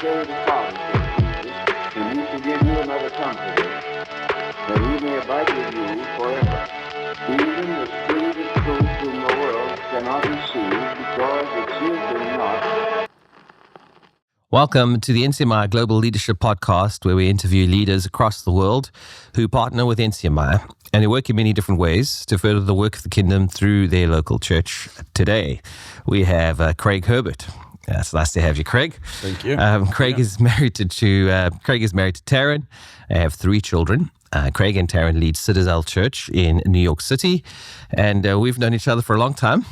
say the Father, said Jesus, and he shall give you another comforter, that he may abide with you forever. Even the Spirit of truth whom the world cannot receive, because it sees him not. Welcome to the NCMI Global Leadership Podcast, where we interview leaders across the world who partner with NCMI and who work in many different ways to further the work of the kingdom through their local church. Today, we have Craig Herbert. It's nice to have you, Craig. Thank you. Craig is married to Taryn. They have 3 children. Craig and Taryn lead Citadel Church in New York City, and we've known each other for a long time.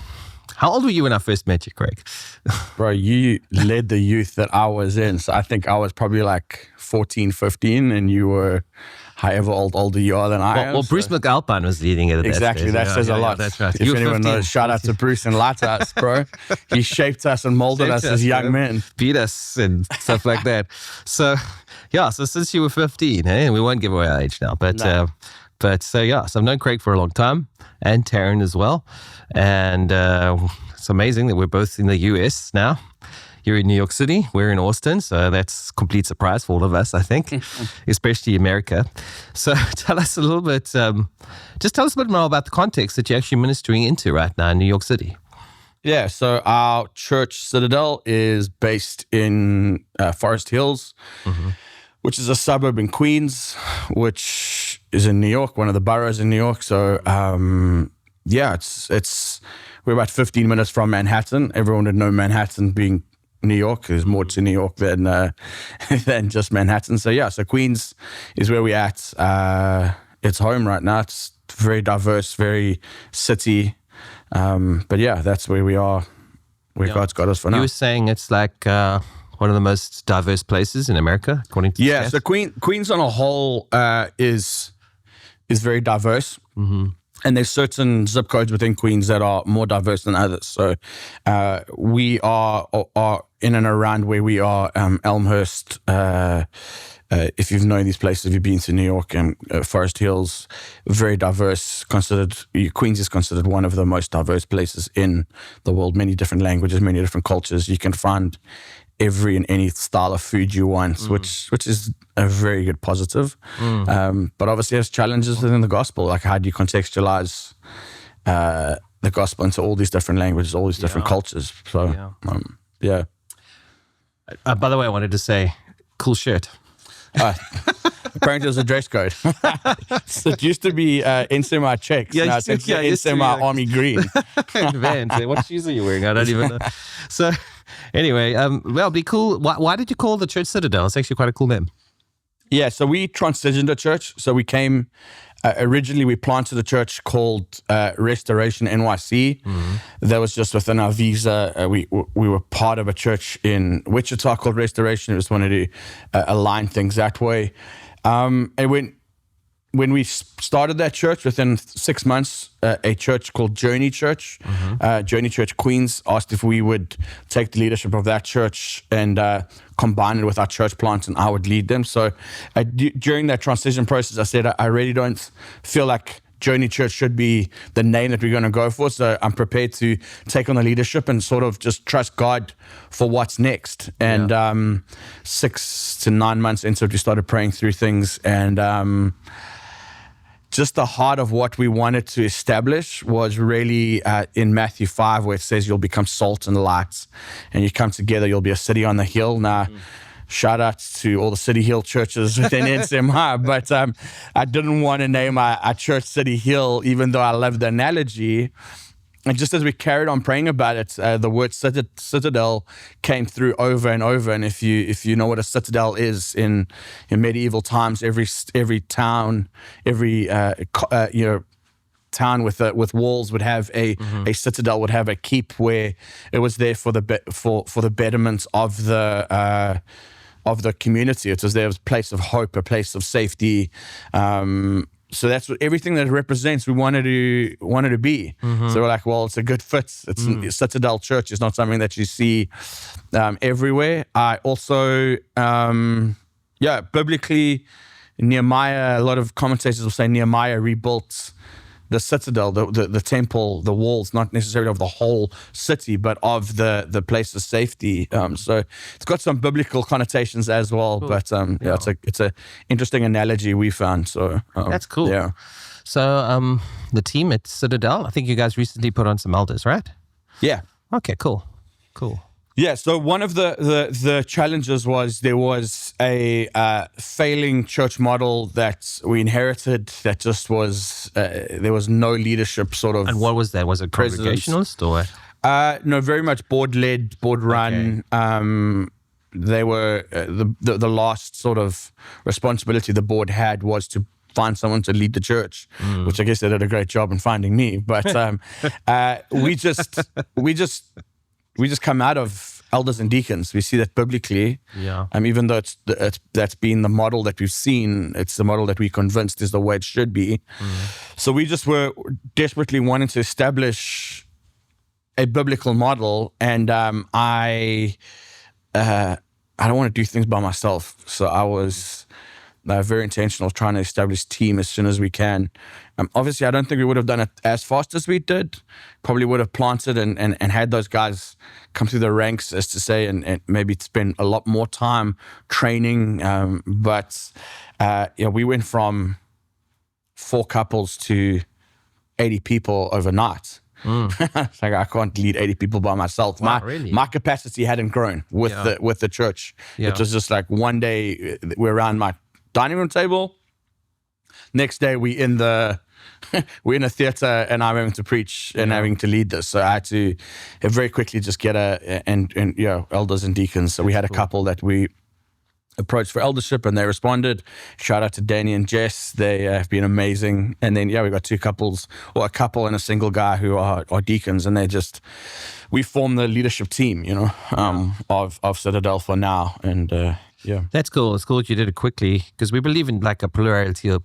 How old were you when I first met you, Craig? Bro, you led the youth that I was in. So I think I was probably like 14, 15, and you were however older you are than I am. Well, Bruce McAlpine was leading it at exactly, that says a lot. That's right. If anyone knows, shout out to Bruce and Lighthouse, bro. He shaped us and molded us as young men. Beat us and stuff like that. So since you were 15, we won't give away our age now, so I've known Craig for a long time, and Taryn as well. And it's amazing that we're both in the US now. You're in New York City, we're in Austin, so that's a complete surprise for all of us, I think, especially America. So tell us a little bit, just tell us a bit more about the context that you're actually ministering into right now in New York City. Yeah, so our church, Citadel, is based in Forest Hills, which is a suburb in Queens, which is in New York, one of the boroughs in New York. So, we're about 15 minutes from Manhattan. Everyone would know Manhattan being New York. There's more to New York than just Manhattan. So Queens is where we're at. It's home right now. It's very diverse, very city. But that's where we are, God's got us for now. You were saying it's like one of the most diverse places in America, according to so Queens on a whole is very diverse. Mm-hmm. And there's certain zip codes within Queens that are more diverse than others. So we are in and around where we are, Elmhurst. If you've known these places, if you've been to New York and Forest Hills, very diverse. Queens is considered one of the most diverse places in the world. Many different languages, many different cultures. You can find every and any style of food you want, which is a very good positive. But obviously has challenges within the gospel. Like, how do you contextualize the gospel into all these different languages, all these different cultures? So, by the way, I wanted to say, cool shirt. Apparently there's a dress code. So it used to be NCMI checks. Now it's NCMI army green. Vans. What shoes are you wearing? I don't even know. So anyway, be cool. Why did you call the church Citadel? It's actually quite a cool name. Yeah, so we transitioned the church. So we came, originally we planted a church called Restoration NYC. Mm-hmm. That was just within our visa. We were part of a church in Wichita called Restoration. We just wanted to align things that way. And when we started that church, within 6 months, a church called Journey Church, Journey Church Queens, asked if we would take the leadership of that church and combine it with our church plant, and I would lead them. So during that transition process, I said, I really don't feel like Journey Church should be the name that we're going to go for. So I'm prepared to take on the leadership and sort of just trust God for what's next. And 6 to 9 months into it, we started praying through things, and just the heart of what we wanted to establish was really in Matthew 5, where it says you'll become salt and light, and you come together, you'll be a city on the hill. Now, shout out to all the City Hill churches within NCMI, but I didn't want to name our church City Hill, even though I love the analogy. And just as we carried on praying about it, the word citadel came through over and over. And if you know what a citadel is in medieval times, every town, every town with walls would have a citadel, would have a keep where it was there for the betterment of the community. It was there as a place of hope, a place of safety. So that's what everything that it represents we wanted to be. So we're like, well, it's a good fit. It's Citadel Church is not something that you see everywhere. I also, biblically, Nehemiah, a lot of commentators will say Nehemiah rebuilt the Citadel, the temple, the walls, not necessarily of the whole city, but of the place of safety. So it's got some biblical connotations as well. Cool. But it's a interesting analogy we found. So that's cool. Yeah. So the team at Citadel, I think you guys recently put on some elders, right? Yeah. Okay. Cool. Yeah, so one of the challenges was there was a failing church model that we inherited that just was, there was no leadership sort of. And what was that? Was it congregationalist or what? No, very much board-led, board-run. Okay. They were, the last sort of responsibility the board had was to find someone to lead the church, which I guess they did a great job in finding me. But we just come out of elders and deacons. We see that biblically. Yeah. Even though that's been the model that we've seen, it's the model that we're convinced is the way it should be. So we just were desperately wanting to establish a biblical model, and I don't want to do things by myself. So I was very intentional, trying to establish team as soon as we can. Obviously, I don't think we would have done it as fast as we did. Probably would have planted and had those guys come through the ranks, as to say, and maybe spend a lot more time training. But we went from 4 couples to 80 people overnight. It's like I can't lead 80 people by myself. Wow, really? My capacity hadn't grown with the church. Yeah. It was just like one day we're around my dining room table. Next day we're in a theater and I'm having to preach and having to lead this. So I had to very quickly just get elders and deacons. So we had a couple that we approached for eldership and they responded. Shout out to Danny and Jess. They have been amazing. And then, we got 2 couples, or a couple and a single guy who are deacons, and we form the leadership team, of Citadel for now. And that's cool. It's cool that you did it quickly, because we believe in like a plurality that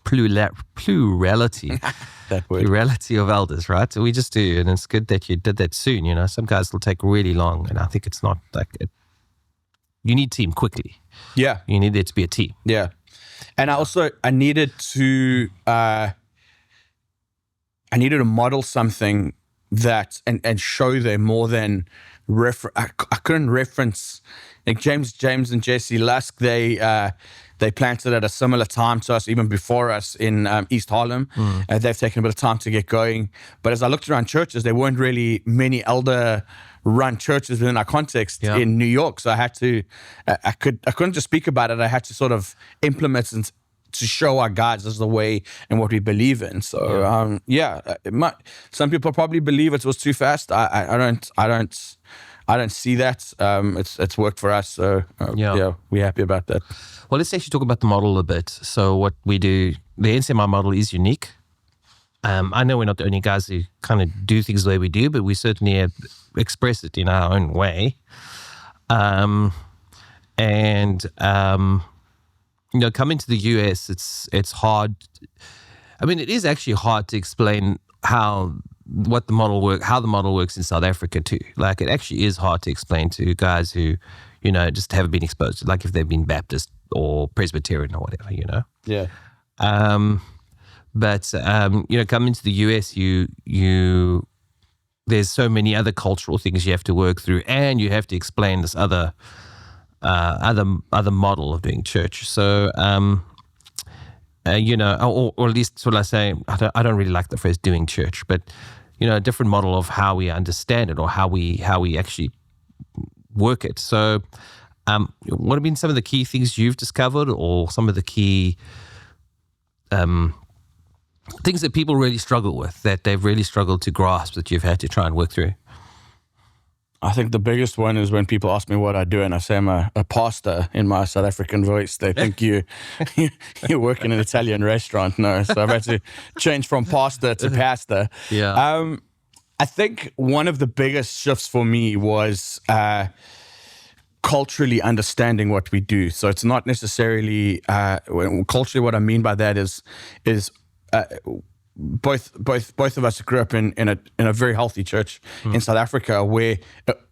word. Plurality of elders, right? So we just do, and it's good that you did that soon. Some guys will take really long, and I think it's not like it. You need team quickly. Yeah. You need there to be a team. Yeah. And I needed to model something that and show them more than I couldn't reference, like James and Jesse Lusk. They planted at a similar time to us, even before us, in East Harlem. They've taken a bit of time to get going. But as I looked around churches, there weren't really many elder-run churches within our context in New York. So I had to, I couldn't just speak about it. I had to sort of implement and to show our guys as the way and what we believe in. So some people probably believe it was too fast. I don't see that. It's worked for us. So we're happy about that. Well, let's actually talk about the model a bit. So what we do, the NCMI model is unique. I know we're not the only guys who kind of do things the way we do, but we certainly express it in our own way. Coming to the US, it's hard. I mean, it is actually hard to explain how the model works in South Africa too. Like, it actually is hard to explain to guys who, just haven't been exposed to, like if they've been Baptist or Presbyterian or whatever, Yeah. But coming to the US, there's so many other cultural things you have to work through, and you have to explain this other model of doing church. So, or at least what I say, I don't really like the phrase doing church, but a different model of how we understand it or how we actually work it. So, what have been some of the key things you've discovered, or some of the key things that people really struggle with, that they've really struggled to grasp, that you've had to try and work through? I think the biggest one is when people ask me what I do and I say I'm a pastor in my South African voice. They think you work in an Italian restaurant. No, so I've had to change from pastor to pastor. Yeah. I think one of the biggest shifts for me was culturally understanding what we do. So it's not necessarily culturally. What I mean by that is both of us grew up in a very healthy church in South Africa, where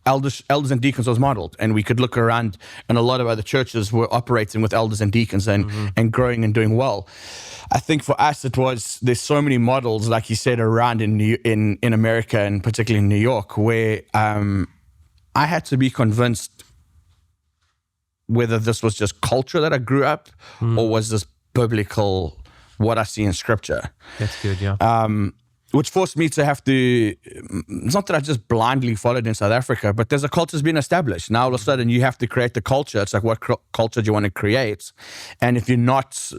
elders and deacons was modeled, and we could look around, and a lot of other churches were operating with elders and deacons and growing and doing well. I think for us there's so many models, like you said, around in America, and particularly in New York, where I had to be convinced whether this was just culture that I grew up, or was this biblical, what I see in Scripture. That's good, yeah. Which forced me to have to, it's not that I just blindly followed in South Africa, but there's a culture's been established. Now all of a sudden you have to create the culture. It's like, what culture do you want to create? And if you're not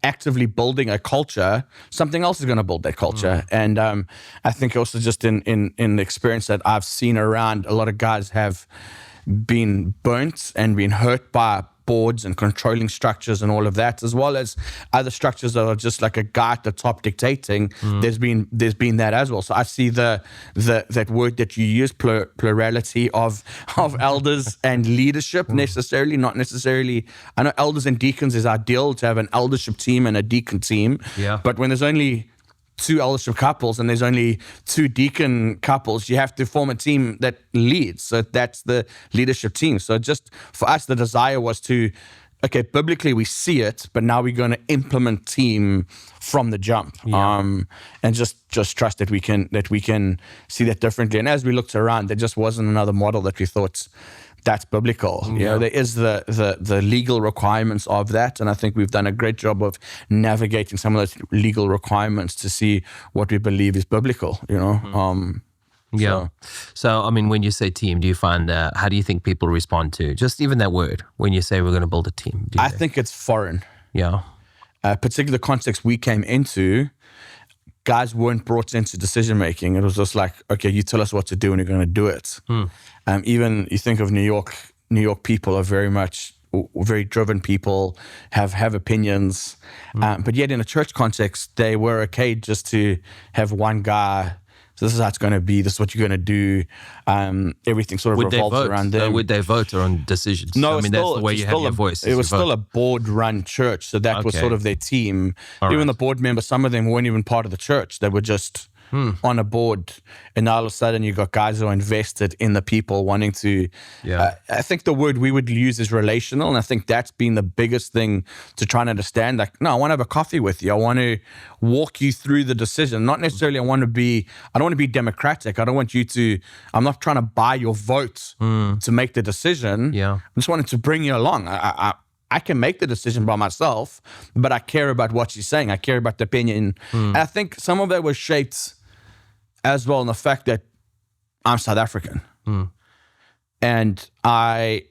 actively building a culture, something else is going to build that culture. And I think also just in the experience that I've seen around, a lot of guys have been burnt and been hurt by boards and controlling structures and all of that, as well as other structures that are just like a guy at the top dictating. There's been that as well. So I see that word that you use, plurality of elders and leadership, not necessarily. I know elders and deacons is ideal to have an eldership team and a deacon team. Yeah. But when there's only 2 eldership couples and there's only 2 deacon couples, you have to form a team that leads. So that's the leadership team. So just for us, the desire was to, okay, biblically we see it, but now we're going to implement team from the jump. And just trust that we can see that differently. And as we looked around, there just wasn't another model that we thought that's biblical. You know, there is the legal requirements of that, and I think we've done a great job of navigating some of those legal requirements to see what we believe is biblical. You know, So I mean, when you say team, do you find how do you think people respond to just even that word when you say we're going to build a team? I think it's foreign. Yeah, particularly the context we came into. Guys weren't brought into decision making. It was just like, okay, you tell us what to do and you're going to do it. Even you think of New York people are very driven people, have opinions. But yet in a church context, they were okay just to have one guy. So this is how it's going to be. This is what you're going to do. Everything sort of revolves around them. Would they vote on decisions? No, I mean, that's the way you have your voice. It was still a board-run church, so that was sort of their team. Even the board members, some of them weren't even part of the church. They were just on a board. And now all of a sudden you got guys who are invested in the people wanting to. I think the word we would use is relational, and I think that's been the biggest thing to try and understand. Like, no, I want to have a coffee with you. I want to walk you through the decision. Not necessarily I don't want to be democratic. I'm not trying to buy your vote to make the decision. I just wanted to bring you along. I can make the decision by myself, but I care about what she's saying. I care about the opinion. And I think some of that was shaped as well in the fact that I'm South African. And I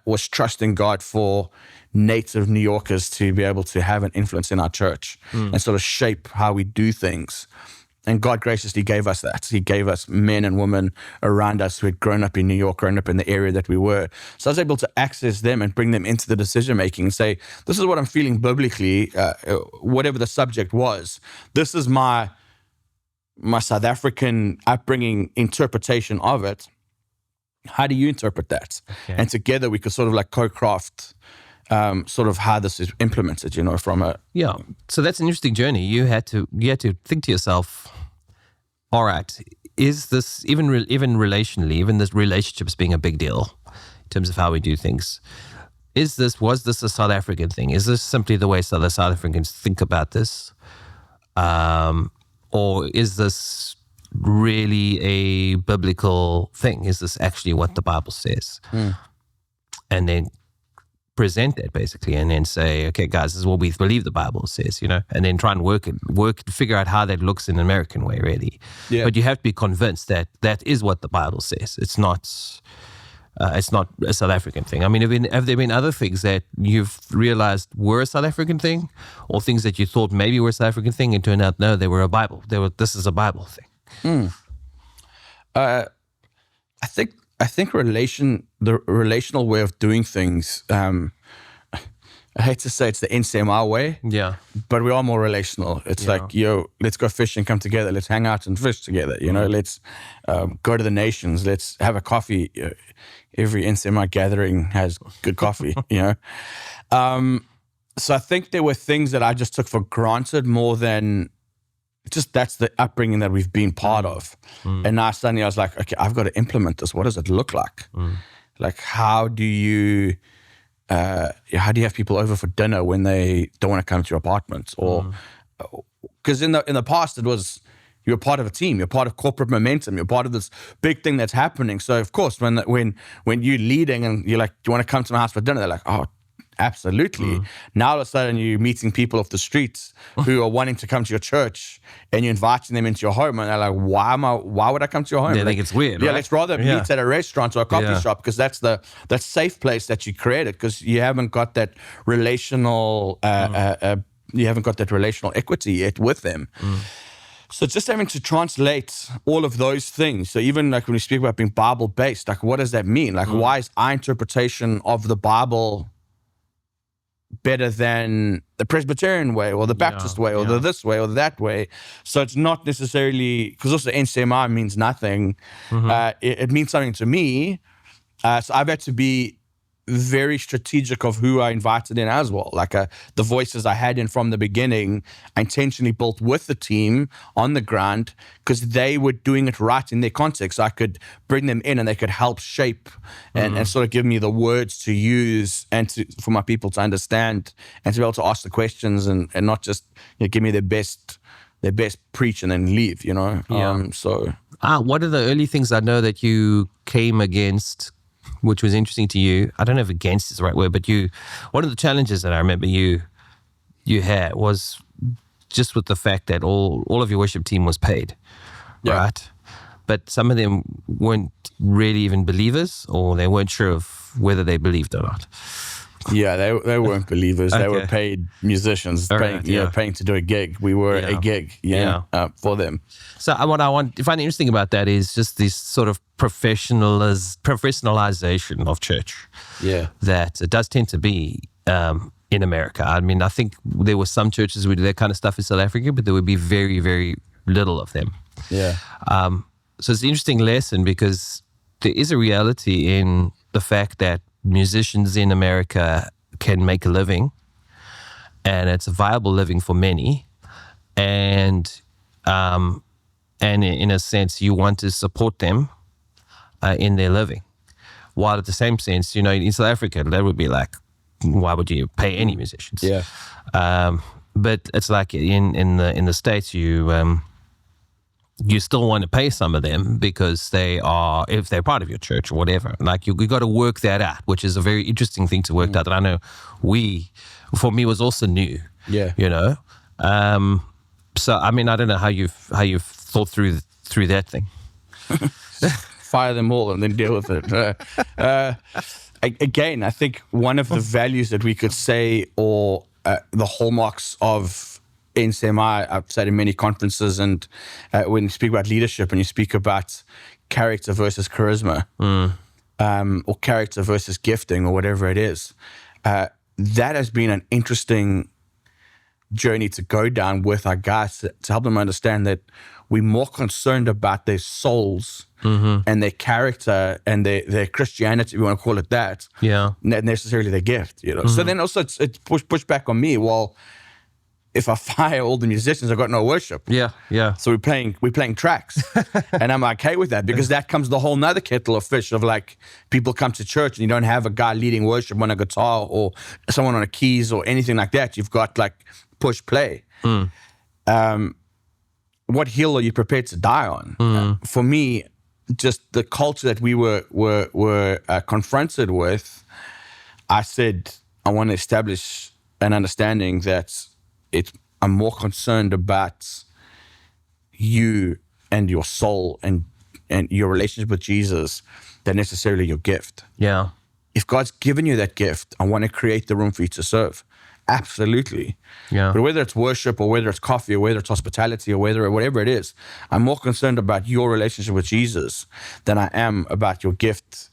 was trusting God for native New Yorkers to be able to have an influence in our church and sort of shape how we do things. And God graciously gave us that. He gave us men and women around us who had grown up in New York, grown up in the area that we were. So I was able to access them and bring them into the decision-making and say, this is what I'm feeling biblically, whatever the subject was. This is my South African upbringing interpretation of it. How do you interpret that? And together we could sort of like co-craft sort of how this is implemented, you know, from a... Yeah. So that's an interesting journey. You had to think to yourself, all right, is this, even relationally, even this relationships being a big deal in terms of how we do things, was this a South African thing? Is this simply the way South Africans think about this? Or is this really a biblical thing? Is this actually what the Bible says? And then present that basically, and then say, okay, guys, this is what we believe the Bible says, you know, and then try and work to figure out how that looks in an American way, really. But you have to be convinced that that is what the Bible says. It's not a South African thing. I mean, have there been other things that you've realized were a South African thing, or things that you thought maybe were a South African thing and turned out no, they were a Bible. This is a Bible thing. I think the relational way of doing things, I hate to say it's the NCMR way, but we are more relational. It's like, let's go fish and come together. Let's hang out and fish together. You know, let's go to the nations. Let's have a coffee. Every NCMR gathering has good coffee, you know. So I think there were things that I just took for granted more than just that's the upbringing that we've been part of. And now suddenly I was like, okay, I've got to implement this. What does it look like? Like, how do you have people over for dinner when they don't want to come to your apartment? Or because in the past it was, you're part of a team, you're part of corporate momentum, you're part of this big thing that's happening. So of course, when you're leading and you're like, do you want to come to my house for dinner? They're like, oh, absolutely. Now all of a sudden you're meeting people off the streets who are wanting to come to your church, and you're inviting them into your home, and they're like, why would I come to your home? They think it's weird, Yeah, right? let's rather meet at a restaurant or a coffee shop, because that's that safe place that you created, because you haven't got that relational equity yet with them. So just having to translate all of those things. So even like when we speak about being Bible-based, like what does that mean? Like why is our interpretation of the Bible better than the Presbyterian way or the Baptist way or the this way or that way? So it's not necessarily, because also NCMI means nothing. It means something to me. So I've had to be very strategic of who I invited in as well. Like the voices I had in from the beginning, I intentionally built with the team on the ground, because they were doing it right in their context. So I could bring them in and they could help shape and sort of give me the words to use and for my people to understand and to be able to ask the questions and not just give me their best preach and then leave, So what are the early things I know that you came against, which was interesting to you? I don't know if against is the right word, but one of the challenges that I remember you had was just with the fact that all of your worship team was paid, right? But some of them weren't really even believers, or they weren't sure of whether they believed or not. Yeah, they weren't believers. Okay. They were paid musicians, paying to do a gig. We were a gig, for them. So what I find interesting about that is just this sort of professionalization of church. Yeah, that it does tend to be in America. I mean, I think there were some churches who do that kind of stuff in South Africa, but there would be very, very little of them. Yeah. So it's an interesting lesson, because there is a reality in the fact that musicians in America can make a living, and it's a viable living for many, and in a sense you want to support them in their living, while at the same sense, in South Africa that would be like, why would you pay any musicians? Yeah. But it's like in the States, you still want to pay some of them because if they're part of your church or whatever. Like you got to work that out, which is a very interesting thing to work out. That I know for me was also new. Yeah. So I mean, I don't know how you've thought through that thing. Fire them all and then deal with it. Again, I think one of the values that we could say, or the hallmarks of NCMI, I've said in many conferences, and when you speak about leadership and you speak about character versus charisma, or character versus gifting, or whatever it is, that has been an interesting journey to go down with our guys to help them understand that we're more concerned about their souls and their character and their Christianity, if you want to call it that, not necessarily their gift. So then also it's pushed back on me. Well, if I fire all the musicians, I've got no worship. Yeah. So we're playing tracks. And I'm okay with that, because that comes the whole nother kettle of fish of like, people come to church and you don't have a guy leading worship on a guitar or someone on a keys or anything like that. You've got like push play. What hill are you prepared to die on? For me, just the culture that we were confronted with, I said, I want to establish an understanding that I'm more concerned about you and your soul and your relationship with Jesus than necessarily your gift. Yeah. If God's given you that gift, I want to create the room for you to serve. Absolutely. Yeah. But whether it's worship or whether it's coffee or whether it's hospitality or whatever it is, I'm more concerned about your relationship with Jesus than I am about your gift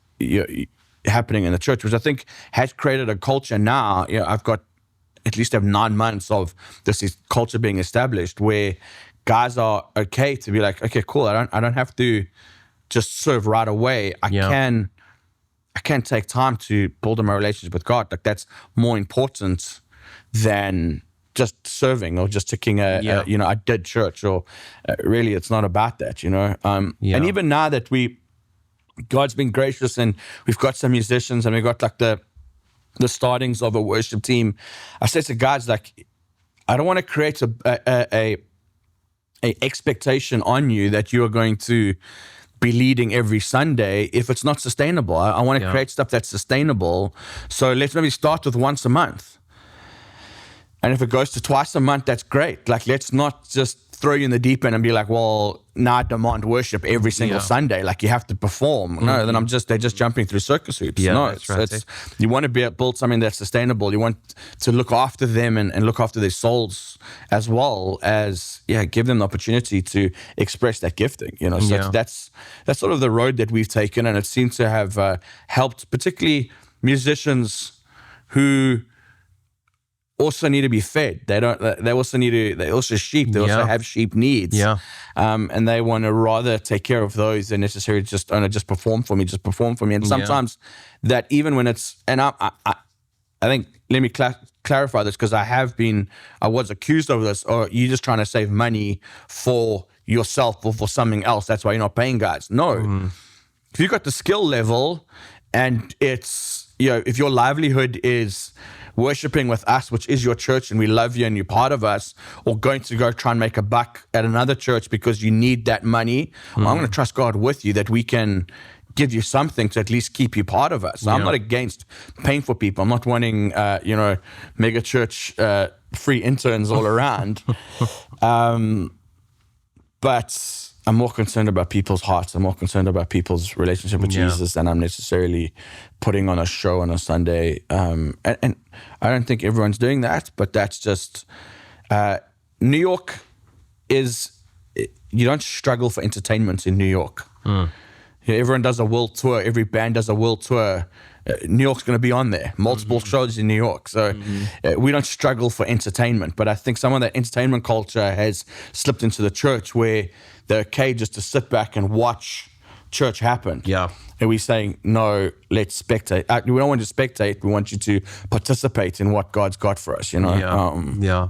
happening in the church, which I think has created a culture now. I've got at least 9 months of this culture being established where guys are okay to be like, okay, cool. I don't have to just serve right away. I can take time to build my relationship with God. Like that's more important than just serving or just ticking I did church, or really it's not about that, And even now that God's been gracious and we've got some musicians and we've got like the startings of a worship team, I said to guys, like, I don't want to create a expectation on you that you are going to be leading every Sunday if it's not sustainable. I want to create stuff that's sustainable. So let's maybe start with once a month. And if it goes to twice a month, that's great. Like, let's not just throw you in the deep end and be like, well, now I demand worship every single Sunday. Like, you have to perform. No, then they're just jumping through circus hoops. Yeah, no, that's right. You want to build something that's sustainable. You want to look after them and look after their souls, as well as, give them the opportunity to express that gifting, So that's sort of the road that we've taken. And it seems to have helped, particularly musicians who also need to be fed. They also sheep. They also have sheep needs. Yeah. And they want to rather take care of those than necessarily just perform for me. And sometimes that, even when it's, and I think, let me clarify this, because I was accused of this, or you're just trying to save money for yourself or for something else. That's why you're not paying guys. No. If you've got the skill level and it's, if your livelihood is worshiping with us, which is your church, and we love you and you're part of us, or going to go try and make a buck at another church because you need that money, I'm going to trust God with you that we can give you something to at least keep you part of us. I'm not against paying for people. I'm not wanting, mega church free interns all around. But I'm more concerned about people's hearts. I'm more concerned about people's relationship with Jesus than I'm necessarily putting on a show on a Sunday. And I don't think everyone's doing that, but that's just, New York is, you don't struggle for entertainment in New York. Everyone does a world tour. Every band does a world tour. New York's going to be on there. Multiple shows in New York. So we don't struggle for entertainment. But I think some of that entertainment culture has slipped into the church, where they're okay just to sit back and watch church happen. Yeah. And we're saying, no, let's spectate. We don't want you to spectate. We want you to participate in what God's got for us, Yeah,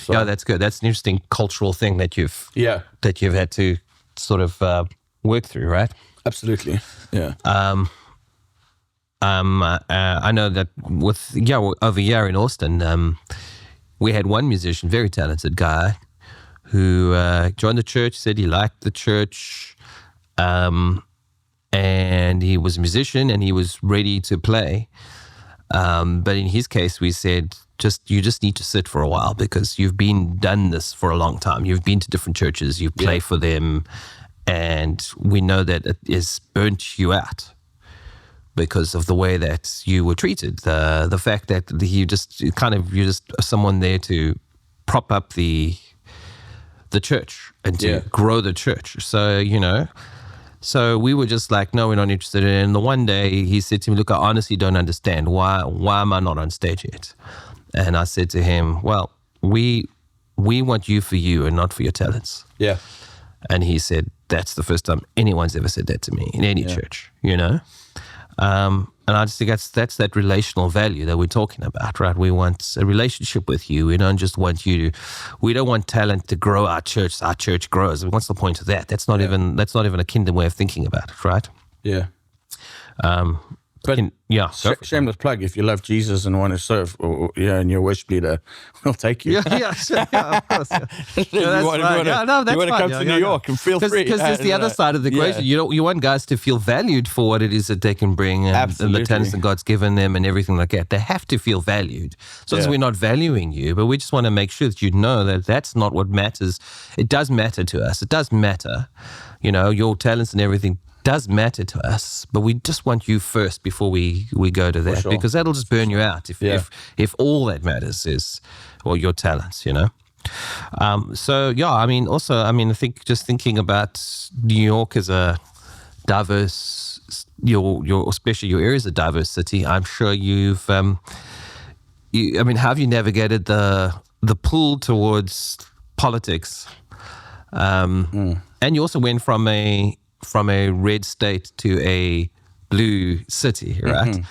that's good. That's an interesting cultural thing that you've had to sort of work through, right? Absolutely. Yeah. I know that over here in Austin, we had one musician, very talented guy, who joined the church, said he liked the church, and he was a musician and he was ready to play. But in his case, we said, you just need to sit for a while, because you've done this for a long time. You've been to different churches, you play for them, and we know that it has burnt you out because of the way that you were treated. The fact that you're just someone there to prop up the church and to grow the church. So we were just like, no, we're not interested in it. And the one day he said to me, look, I honestly don't understand. Why am I not on stage yet? And I said to him, well, we want you for you and not for your talents. Yeah. And he said, that's the first time anyone's ever said that to me in any church, And I just think that's that relational value that we're talking about, right? We want a relationship with you. We don't just want we don't want talent to grow our church. So our church grows. What's the point of that? That's not even a kingdom way of thinking about it, right? Yeah. But shameless plug, if you love Jesus and want to serve, and you're a worship leader, we'll take you. Yeah, of course. You want to come to New York, and feel free. Because there's the other side of the equation. You want guys to feel valued for what it is that they can bring, and the talents that God's given them and everything like that. They have to feel valued. So we're not valuing you, but we just want to make sure that you know that that's not what matters. It does matter to us. It does matter. Your talents and everything does matter to us, but we just want you first before we go to that, because that'll just burn you out if all that matters is your talents, I think just thinking about New York as a diverse, especially your area is a diverse city. I'm sure you've how have you navigated the pull towards politics? And you also went from a red state to a blue city, right?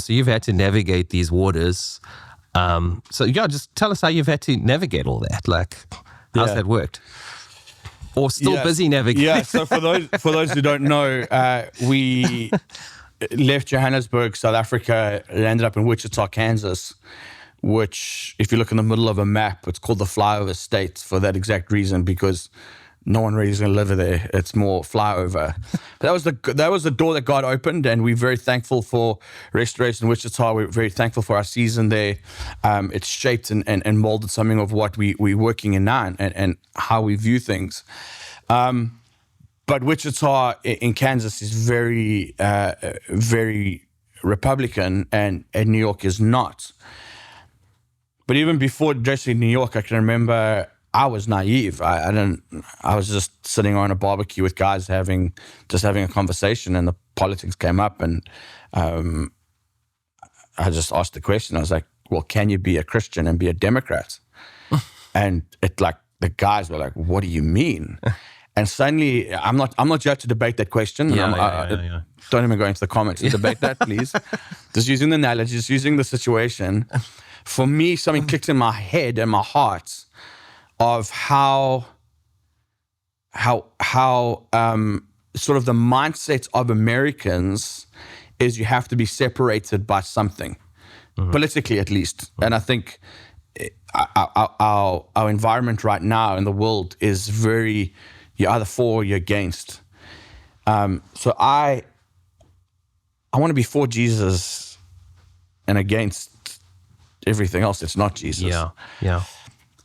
So you've had to navigate these waters. So yeah, just tell us how you've had to navigate all that. Like, how's that worked? Or still busy navigating? Yeah. So for those who don't know, we left Johannesburg, South Africa, and ended up in Wichita, Kansas, which, if you look in the middle of a map, it's called the flyover state for that exact reason, because no one really is going to live there. It's more flyover. But that was the door that God opened, and we're very thankful for Restoration Wichita. We're very thankful for our season there. It's shaped and molded something of what we're working in now and how we view things. But Wichita in Kansas is very, very Republican, and New York is not. But even before addressing New York, I can remember I was naive. I was just sitting on a barbecue with guys having a conversation, and the politics came up, and I just asked the question. I was like, "Well, can you be a Christian and be a Democrat?" And the guys were like, "What do you mean?" And suddenly, I'm not here to debate that question. Yeah. Don't even go into the comments to debate that, please. Just using the analogy, just using the situation. For me, something clicked in my head and my heart of how sort of the mindset of Americans is you have to be separated by something, politically at least. And I think our environment right now in the world is very, you're either for or you're against. So I want to be for Jesus and against everything else that's not Jesus. Yeah.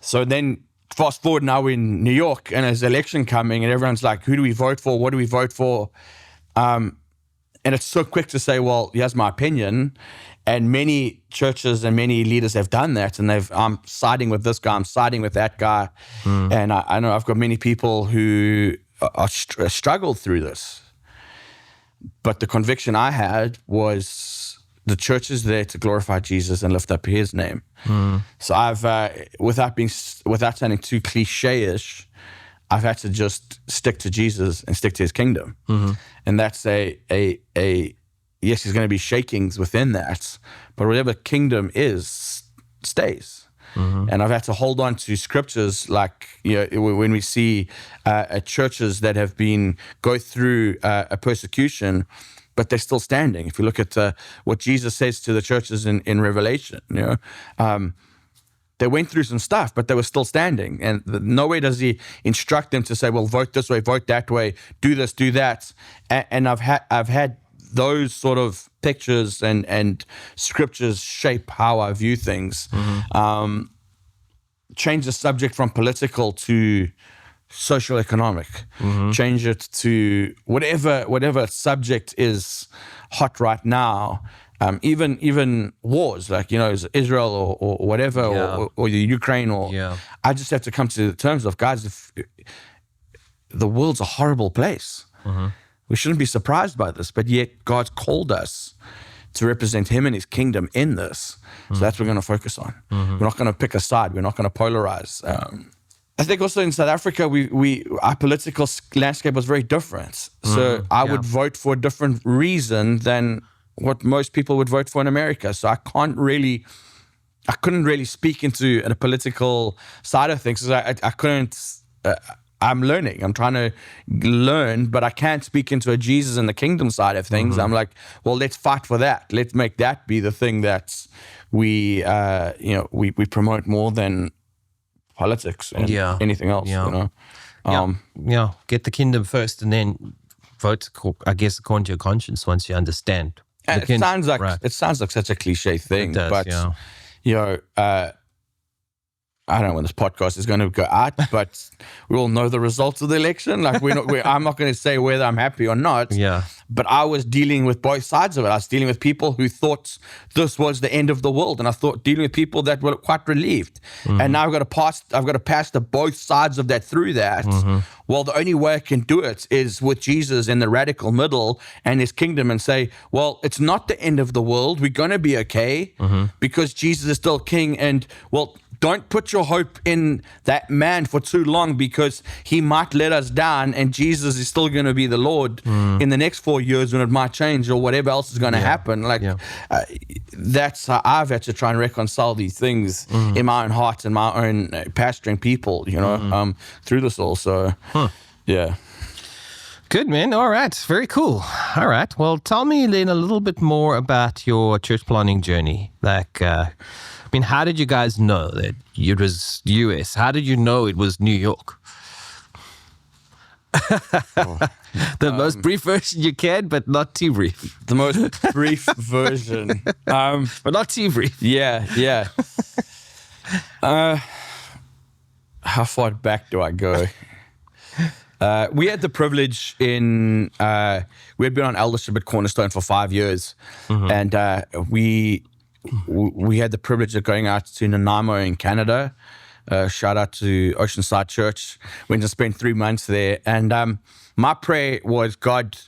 So then fast forward, now we're in New York, and there's an election coming, and everyone's like, who do we vote for? What do we vote for? And it's so quick to say, well, here's my opinion. And many churches and many leaders have done that, and I'm siding with this guy, I'm siding with that guy. And I know I've got many people who are struggled through this. But the conviction I had was the church is there to glorify Jesus and lift up his name. So I've, without sounding too cliche-ish, I've had to just stick to Jesus and stick to his kingdom. And that's yes, there's going to be shakings within that, but whatever kingdom is, stays. And I've had to hold on to scriptures like, when we see churches that have go through a persecution, but they're still standing. If you look at what Jesus says to the churches in Revelation, they went through some stuff, but they were still standing. And nowhere does he instruct them to say, well, vote this way, vote that way, do this, do that. And I've had those sort of pictures and scriptures shape how I view things. Change the subject from political to social economic, change it to whatever subject is hot right now, even wars, like, Israel or whatever, or the Ukraine, I just have to come to the terms of, guys, the world's a horrible place. We shouldn't be surprised by this, but yet God's called us to represent him and his kingdom in this. So that's what we're going to focus on. We're not going to pick a side. We're not going to polarize. I think also in South Africa, our political landscape was very different. So I would vote for a different reason than what most people would vote for in America. So I couldn't really speak into a political side of things. I couldn't. I'm learning. I'm trying to learn, but I can't speak into a Jesus and the kingdom side of things. I'm like, well, let's fight for that. Let's make that be the thing that we promote more than politics and anything else. Get the kingdom first, and then vote, I guess, according to your conscience once you understand. It sounds like such a cliche thing, but I don't know when this podcast is going to go out, but we all know the results of the election. Like I'm not going to say whether I'm happy or not. But I was dealing with both sides of it. I was dealing with people who thought this was the end of the world, and I thought dealing with people that were quite relieved. And now I've got to pass the both sides of that through that. Well, the only way I can do it is with Jesus in the radical middle and his kingdom, and say, well, it's not the end of the world. We're going to be okay because Jesus is still king. And well, don't put your hope in that man for too long, because he might let us down, and Jesus is still going to be the Lord in the next 4 years when it might change or whatever else is going to happen. Like, that's how I've had to try and reconcile these things in my own heart and my own pastoring people, you know, through this all. So, yeah. Good, man. All right. Very cool. All right. Well, tell me then a little bit more about your church planting journey. Like, I mean, how did you guys know that it was US? How did you know it was New York? The most brief version you can, but not too brief. The most brief version. But not too brief. Yeah. How far back do I go? We had the privilege we had been on eldership at Cornerstone for 5 years, and we had the privilege of going out to Nanaimo in Canada. Shout out to Oceanside Church. Went and spent 3 months there, and my prayer was, God,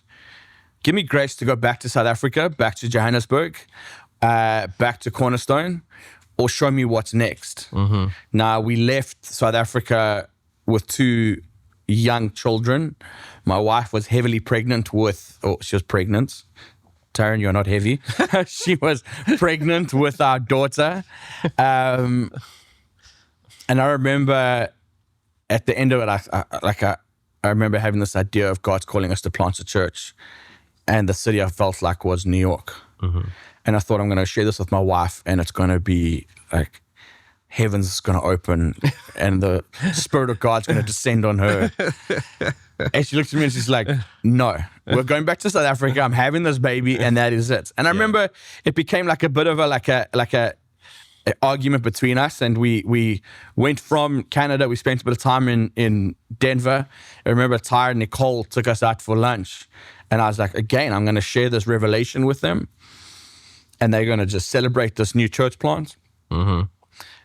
give me grace to go back to South Africa, back to Johannesburg, back to Cornerstone, or show me what's next. Now, we left South Africa with 2 young children. My wife was heavily pregnant she was pregnant. Taryn, you're not heavy. She was pregnant with our daughter. And I remember at the end of it, I remember having this idea of God's calling us to plant a church. And the city I felt like was New York. And I thought, I'm going to share this with my wife, and it's going to be like, heaven's going to open and the Spirit of God's going to descend on her. And she looked at me and she's like, no, we're going back to South Africa. I'm having this baby, and that is it. And I remember it became like a bit of a argument between us, and we went from Canada. We spent a bit of time in Denver. I remember Taryn and Nicole took us out for lunch, and I was like, again, I'm going to share this revelation with them, and they're going to just celebrate this new church plant.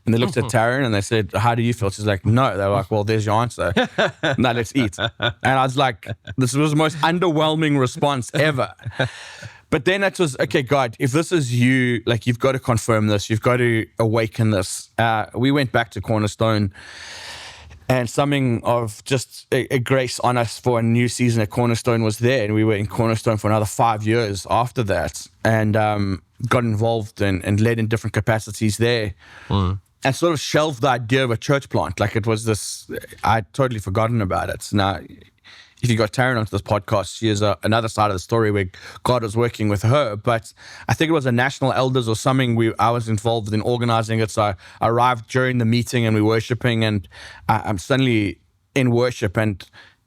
And they looked at Taryn and they said, how do you feel? She's like, no. They were like, well, there's your answer. Now let's eat. And I was like, this was the most underwhelming response ever. But then it was, okay, God, if this is you, like, you've got to confirm this. You've got to awaken this. We went back to Cornerstone, and something of just a grace on us for a new season at Cornerstone was there. And we were in Cornerstone for another 5 years after that, and got involved and led in different capacities there. And sort of shelved the idea of a church plant. Like, it was this, I'd totally forgotten about it. Now, if you got Taryn onto this podcast, she is another side of the story where God was working with her. But I think it was a national elders or something I was involved in organizing it. So I arrived during the meeting and we were worshiping, and I'm suddenly in worship. And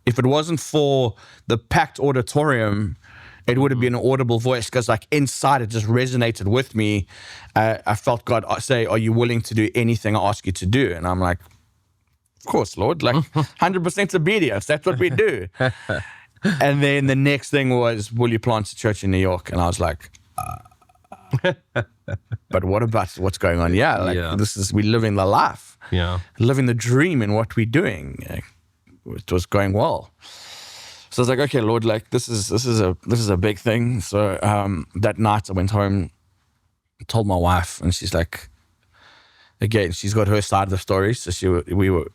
if it wasn't for the packed auditorium, it would have been an audible voice, because like inside it just resonated with me. I felt God say, are you willing to do anything I ask you to do? And I'm like, of course, Lord, like 100% obedience. That's what we do. And then the next thing was, will you plant a church in New York? And I was like, but what about what's going on? We're living the life, living the dream in what we're doing. It was going well. So I was like, okay, Lord, like this is a big thing. So that night I went home, told my wife, and she's like, again, she's got her side of the story. So we were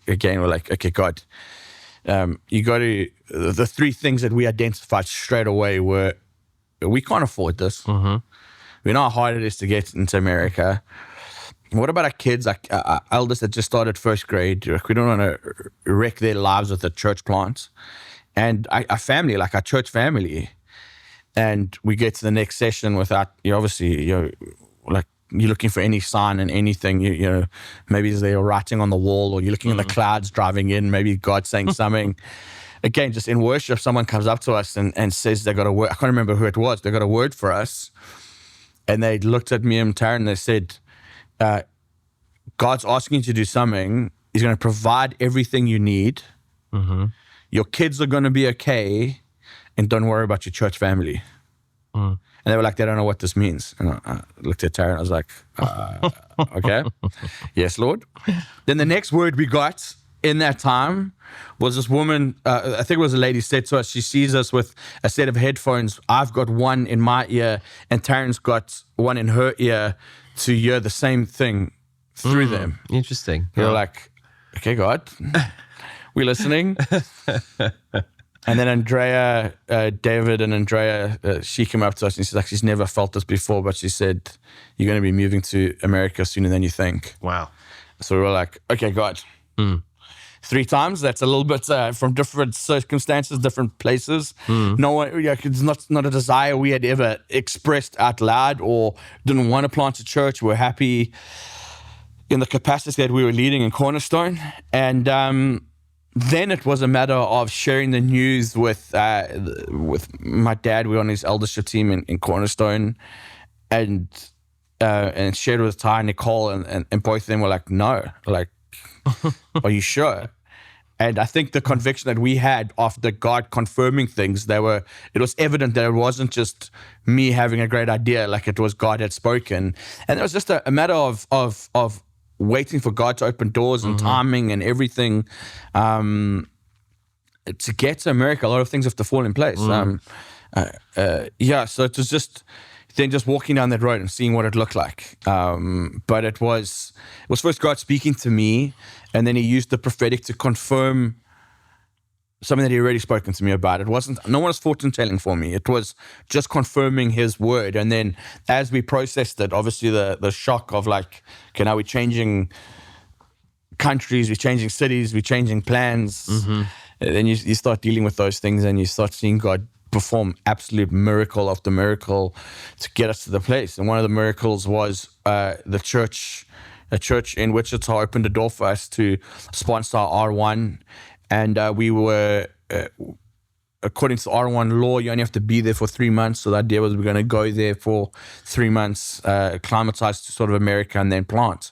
like, okay, God, you got to, the 3 things that we identified straight away were, we can't afford this. We know how hard it is to get into America. What about our kids, our eldest that just started first grade? We don't want to wreck their lives with a church plant. And our family, like our church family. And we get to the next session without, you're looking for any sign and anything, maybe they're writing on the wall, or you're looking in the clouds driving in, maybe God's saying something. Again, just in worship, someone comes up to us and says they got a word. I can't remember who it was. They got a word for us. And they looked at me and Taryn and they said, God's asking you to do something. He's going to provide everything you need. Your kids are going to be okay, and don't worry about your church family. And they were like, they don't know what this means. And I looked at Taryn and I was like, okay. Yes, Lord. Then the next word we got in that time was this woman, I think it was a lady, said to us, she sees us with a set of headphones. I've got one in my ear, and Taryn's got one in her ear to hear the same thing through them. Interesting. We were like, okay, God, we listening? And then Andrea, David and Andrea, she came up to us and she's like, she's never felt this before, but she said, you're going to be moving to America sooner than you think. Wow. So we were like, okay, God. 3 times. That's a little bit from different circumstances, different places. No one, it's not a desire we had ever expressed out loud or didn't want to plant a church. We were happy in the capacity that we were leading in Cornerstone. And then it was a matter of sharing the news with my dad. We were on his eldership team in Cornerstone, and shared with Ty and Nicole, and both of them were like, no, like, are you sure? And I think the conviction that we had after God confirming things, it was evident that it wasn't just me having a great idea, like it was God had spoken. And it was just a matter of waiting for God to open doors and timing and everything. To get to America, a lot of things have to fall in place. So it was just then just walking down that road and seeing what it looked like. But it was first God speaking to me, and then he used the prophetic to confirm something that he already spoken to me about. No one was fortune telling for me. It was just confirming his word. And then as we processed it, obviously the shock of like, okay, now we're changing countries, we're changing cities, we're changing plans. And then you start dealing with those things and you start seeing God perform absolute miracle after miracle to get us to the place. And one of the miracles was a church in Wichita opened a door for us to sponsor R1. And we were, according to R1 law, you only have to be there for 3 months. So the idea was we're going to go there for 3 months, acclimatize to sort of America and then plant.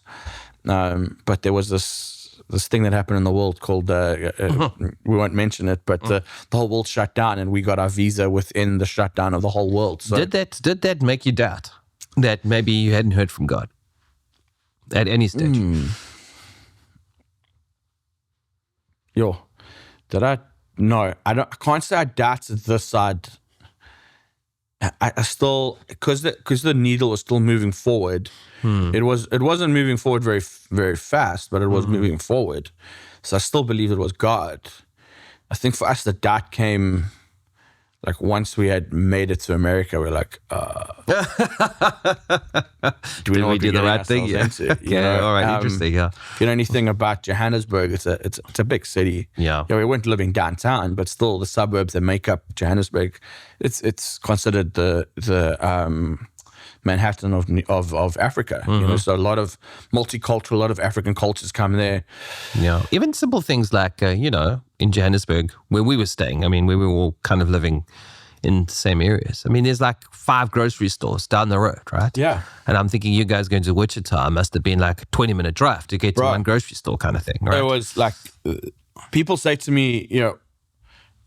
But there was this thing that happened in the world called, we won't mention it, but the whole world shut down and we got our visa within the shutdown of the whole world. So Did that make you doubt that maybe you hadn't heard from God at any stage? Did I? No, I can't say I doubted this side. I still, because the needle was still moving forward. It wasn't moving forward very, very fast, but it was moving forward. So I still believe it was God. I think for us, the doubt came like once we had made it to America. We're like, do we know we did the right thing? Yeah. All right. Interesting. Yeah. If you know anything about Johannesburg, it's a big city. Yeah. We weren't living downtown, but still the suburbs that make up Johannesburg, it's considered the Manhattan of Africa. So a lot of multicultural, a lot of African cultures come there. Yeah. Even simple things like in Johannesburg where we were staying. I mean, we were all kind of living in the same areas. I mean, there's like 5 grocery stores down the road, right? Yeah. And I'm thinking you guys going to Wichita must have been like a 20-minute drive to get to one grocery store kind of thing, right? It was like, people say to me,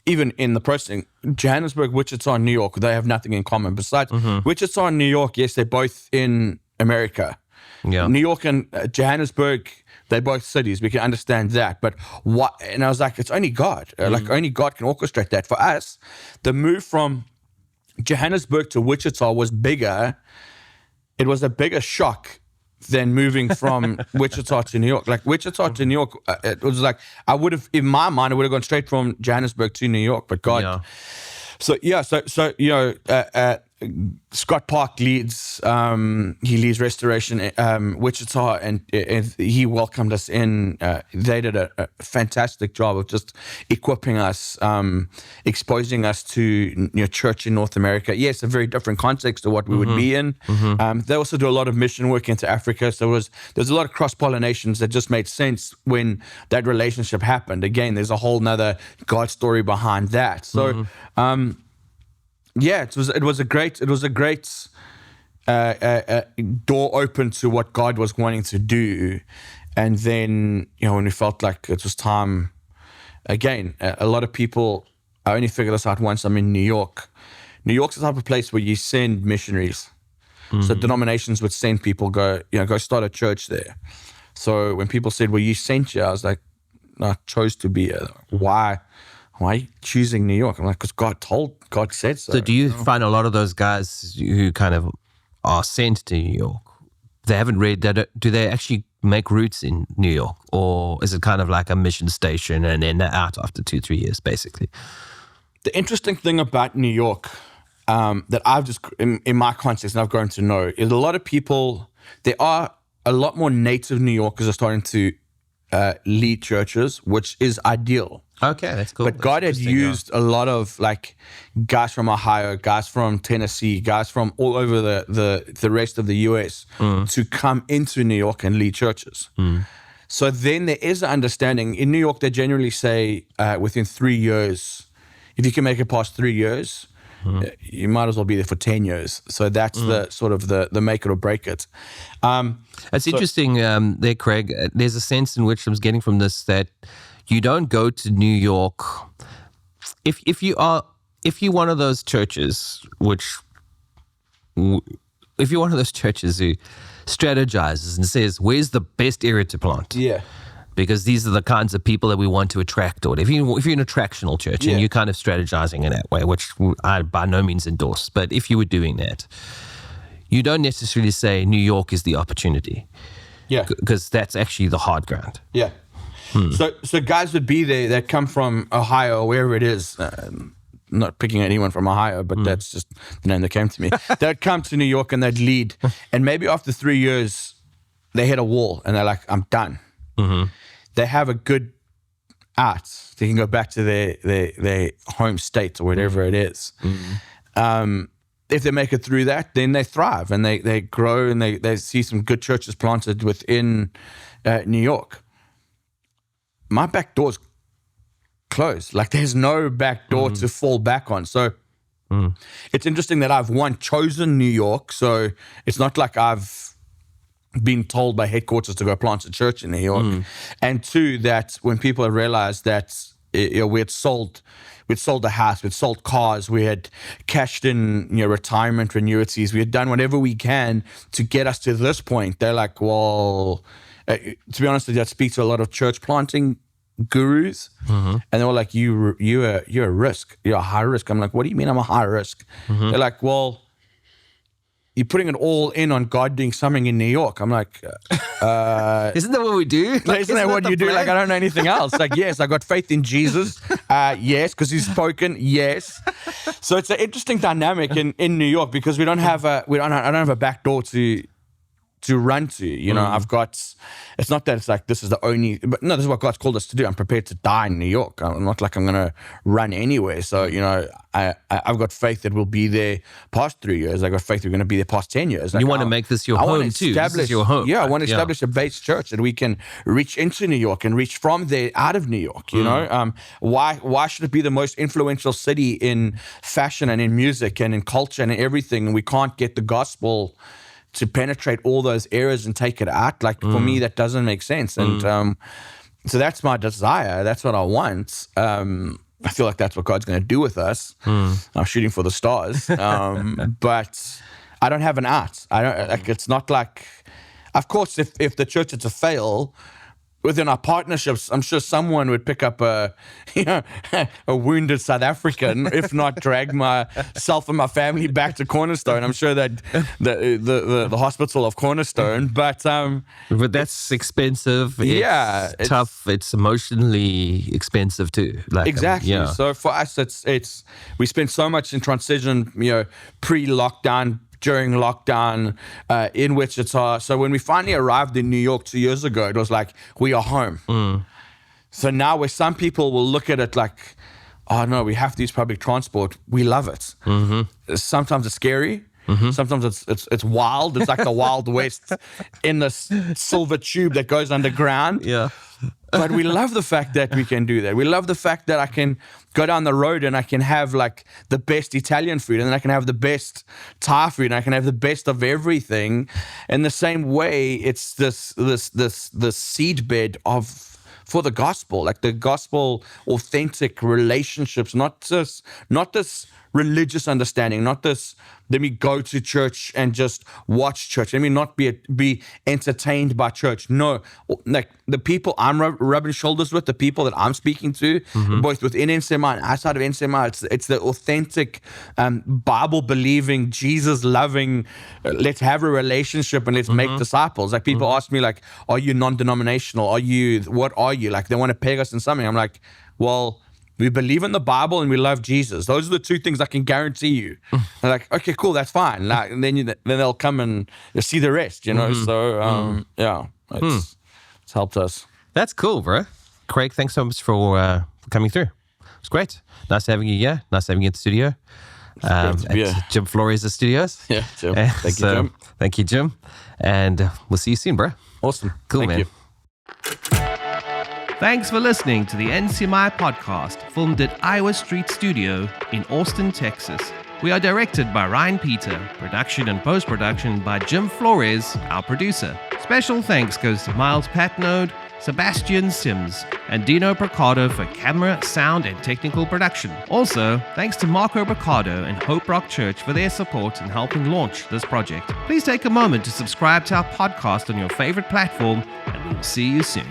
even in the processing, Johannesburg, Wichita, and New York, they have nothing in common. Besides Wichita and New York, yes, they're both in America. Yeah. New York and Johannesburg, they're both cities. We can understand that. But what? And I was like, it's only God. Like only God can orchestrate that. For us, the move from Johannesburg to Wichita was bigger. It was a bigger shock than moving from Wichita to New York. Like Wichita to New York, it was like, I would have, in my mind, I would have gone straight from Johannesburg to New York. But God, Scott Park leads, he leads Restoration Wichita, and he welcomed us in. They did a fantastic job of just equipping us, exposing us to church in North America. Yes, a very different context to what we would be in. They also do a lot of mission work into Africa. So there's a lot of cross-pollinations that just made sense when that relationship happened. Again, there's a whole nother God story behind that. So, it was a great door open to what God was wanting to do. And then, when we felt like it was time, again, a lot of people, I only figured this out once I'm in New York. New York's the type of place where you send missionaries. So denominations would send people, go start a church there. So when people said, well, you sent you, I was like, no, I chose to be here. Why are you choosing New York? I'm like, because God said so. So do you find a lot of those guys who kind of are sent to New York, they haven't read, do they actually make roots in New York? Or is it kind of like a mission station and then they're out after 2-3 years, basically? The interesting thing about New York that I've just, in my context, and I've grown to know, is a lot of people, there are a lot more native New Yorkers are starting to lead churches, which is ideal. Okay, that's cool. But God had used a lot of like guys from Ohio, guys from Tennessee, guys from all over the rest of the US to come into New York and lead churches. So then there is an understanding. In New York, they generally say within 3 years, if you can make it past 3 years, you might as well be there for 10 years. So that's the sort of the make it or break it. It's interesting there, Craig. There's a sense in which I'm getting from this that you don't go to New York if you're one of those churches who strategizes and says, where's the best area to plant? Yeah. Because these are the kinds of people that we want to attract. Or if you're an attractional church and you're kind of strategizing in that way, which I by no means endorse, but if you were doing that, you don't necessarily say New York is the opportunity. Yeah. Because that's actually the hard ground. Yeah. So guys would be there that come from Ohio or wherever it is. Not picking anyone from Ohio, but that's just the name that came to me. They'd come to New York and they'd lead. And maybe after 3 years, they hit a wall and they're like, I'm done. They have a good out. They can go back to their home state or whatever it is. If they make it through that, then they thrive and they grow and they see some good churches planted within New York. My back door's closed. Like there's no back door to fall back on. So it's interesting that I've chosen New York. So it's not like I've been told by headquarters to go plant a church in New York. And two, that when people have realized that we'd sold a house, we'd sold cars, we had cashed in retirement annuities, we had done whatever we can to get us to this point. They're like, well, to be honest with you, that speaks to a lot of church planting gurus, and they were like, you're a risk, you're a high risk. I'm like, what do you mean I'm a high risk? They're like, well, you're putting it all in on God doing something in New York. I'm like, isn't that what we do? Like, isn't that what you do? Like, I don't know anything else. Like, yes, I got faith in Jesus. Yes, because he's spoken. Yes. So it's an interesting dynamic in New York because I don't have a back door to run to. I've got. It's not that it's like this is the only, but no, this is what God's called us to do. I'm prepared to die in New York. I'm not like I'm gonna run anywhere. So I've got faith that we'll be there past 3 years. I've got faith we're going to be there past 10 years. Like, you want to make this your home too. This is your home. Yeah, I want to establish a base church that we can reach into New York and reach from there out of New York. Why should it be the most influential city in fashion and in music and in culture and in everything? And we can't get the gospel to penetrate all those areas and take it out. Like for me, that doesn't make sense. And so that's my desire. That's what I want. I feel like that's what God's going to do with us. I'm shooting for the stars. But I don't have an out. I don't like. It's not like, of course, if the church is to fail, within our partnerships, I'm sure someone would pick up a wounded South African, if not drag myself and my family back to Cornerstone. I'm sure that the hospital of Cornerstone, but that's expensive. It's tough. It's emotionally expensive too. Like, exactly. So for us, it's we spend so much in transition, pre-lockdown, during lockdown, in Wichita. So when we finally arrived in New York 2 years ago, it was like, we are home. So now where some people will look at it like, oh no, we have to use public transport, we love it. Sometimes it's scary. Sometimes it's wild. It's like the Wild West in this silver tube that goes underground. Yeah. But we love the fact that we can do that. We love the fact that I can go down the road and I can have like the best Italian food, and then I can have the best Thai food, and I can have the best of everything. In the same way, it's this seedbed for the gospel, like the gospel, authentic relationships, not this religious understanding, not this let me go to church and just watch church. Let me not be entertained by church. No, like the people I'm rubbing shoulders with, the people that I'm speaking to, both within NCMI and outside of NCMI, it's the authentic, Bible-believing, Jesus-loving, let's have a relationship and let's make disciples. Like people ask me, like, are you non-denominational? What are you? Like they want to peg us in something. I'm like, well, we believe in the Bible and we love Jesus. Those are the two things I can guarantee you. They're like, okay, cool, that's fine. Like, and then they'll come and you'll see the rest, you know. So it's helped us. That's cool, bro. Craig, thanks so much for coming through. It's great. Nice having you here. Nice having you in the studio. At Jim Flores' studios. Yeah, Jim. Thank you, Jim. Thank you, Jim. And we'll see you soon, bro. Awesome. Cool, Thank man. you. Thanks for listening to the NCMI podcast, filmed at Iowa Street Studio in Austin, Texas. We are directed by Ryan Peter, production and post-production by Jim Flores, our producer. Special thanks goes to Miles Patnode, Sebastian Sims, and Dino Mercado for camera, sound, and technical production. Also, thanks to Marco Mercado and Hope Rock Church for their support in helping launch this project. Please take a moment to subscribe to our podcast on your favorite platform, and we will see you soon.